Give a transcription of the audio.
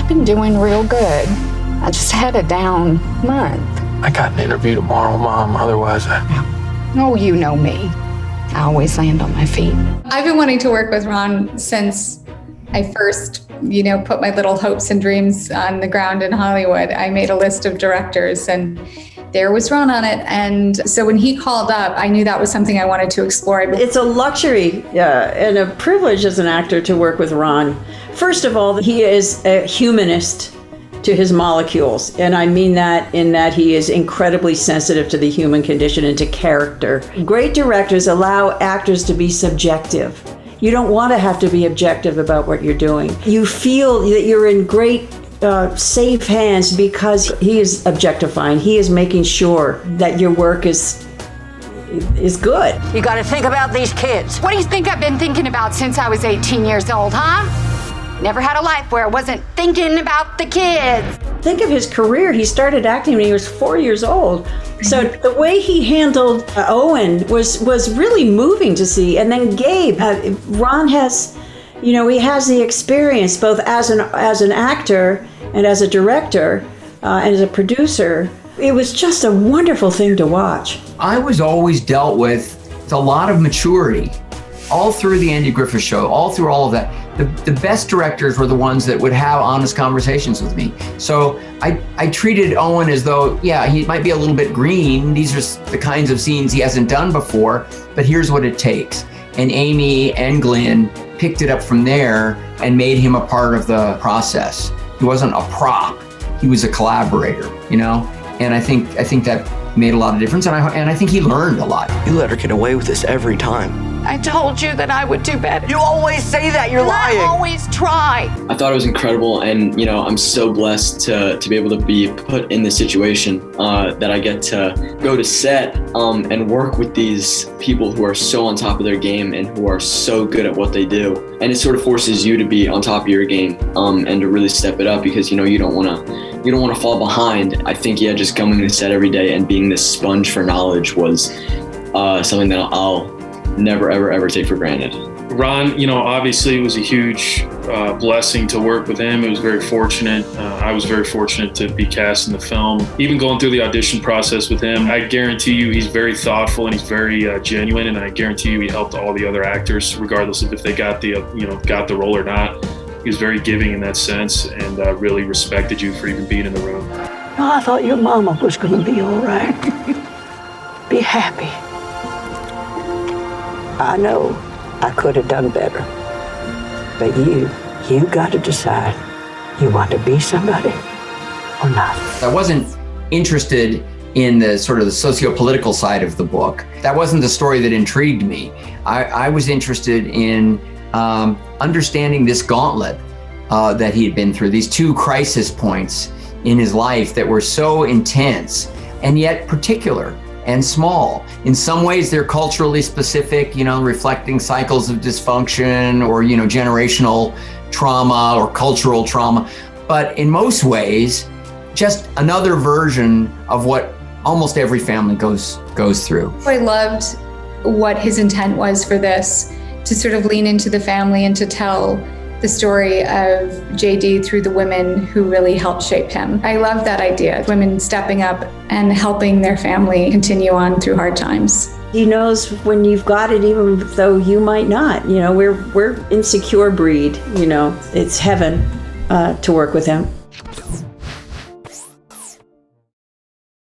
I've been doing real good. I just had a down month. I got an interview tomorrow, Mom. Otherwise, Oh, you know me. I always land on my feet. I've been wanting to work with Ron since I first, put my little hopes and dreams on the ground in Hollywood. I made a list of directors and there was Ron on it. And so when he called up, I knew that was something I wanted to explore. It's a luxury and a privilege as an actor to work with Ron. First of all, he is a humanist to his molecules. And I mean that in that he is incredibly sensitive to the human condition and to character. Great directors allow actors to be subjective. You don't want to have to be objective about what you're doing. You feel that you're in great, safe hands because he is objectifying. He is making sure that your work is good. You got to think about these kids. What do you think I've been thinking about since I was 18 years old, huh? Never had a life where I wasn't thinking about the kids. Think of his career. He started acting when he was 4 years old. So the way he handled Owen was really moving to see. And then Gabe, Ron has, he has the experience both as an actor and as a director and as a producer. It was just a wonderful thing to watch. I was always dealt with a lot of maturity all through the Andy Griffith Show, all through all of that. The best directors were the ones that would have honest conversations with me. So I treated Owen as though, yeah, he might be a little bit green. These are the kinds of scenes he hasn't done before, but here's what it takes. And Amy and Glenn picked it up from there and made him a part of the process. He wasn't a prop, he was a collaborator, And I think that made a lot of difference, and I think he learned a lot. you let her get away with this every time. I told you that I would do better. You always say that. You're lying. I always try. I thought it was incredible, and I'm so blessed to be able to be put in this situation that I get to go to set and work with these people who are so on top of their game and who are so good at what they do. And it sort of forces you to be on top of your game and to really step it up because you don't want to fall behind. I think just coming to set every day and being this sponge for knowledge was something that I'll never, ever, ever take for granted. Ron, obviously it was a huge blessing to work with him. It was very fortunate. I was very fortunate to be cast in the film. Even going through the audition process with him, I guarantee you he's very thoughtful and he's very genuine. And I guarantee you he helped all the other actors, regardless of if they got the role or not. He was very giving in that sense and really respected you for even being in the room. No, I thought your mama was going to be all right. Be happy. I know I could have done better. But you got to decide. You want to be somebody or not. I wasn't interested in the sort of the socio-political side of the book. That wasn't the story that intrigued me. I was interested in understanding this gauntlet that he had been through, these two crisis points in his life that were so intense and yet particular and small. In some ways, they're culturally specific, reflecting cycles of dysfunction or, generational trauma or cultural trauma. But in most ways, just another version of what almost every family goes through. I loved what his intent was for this, to sort of lean into the family and to tell the story of JD through the women who really helped shape him. I love that idea, women stepping up and helping their family continue on through hard times. He knows when you've got it, even though you might not. We're insecure breed. It's heaven to work with him.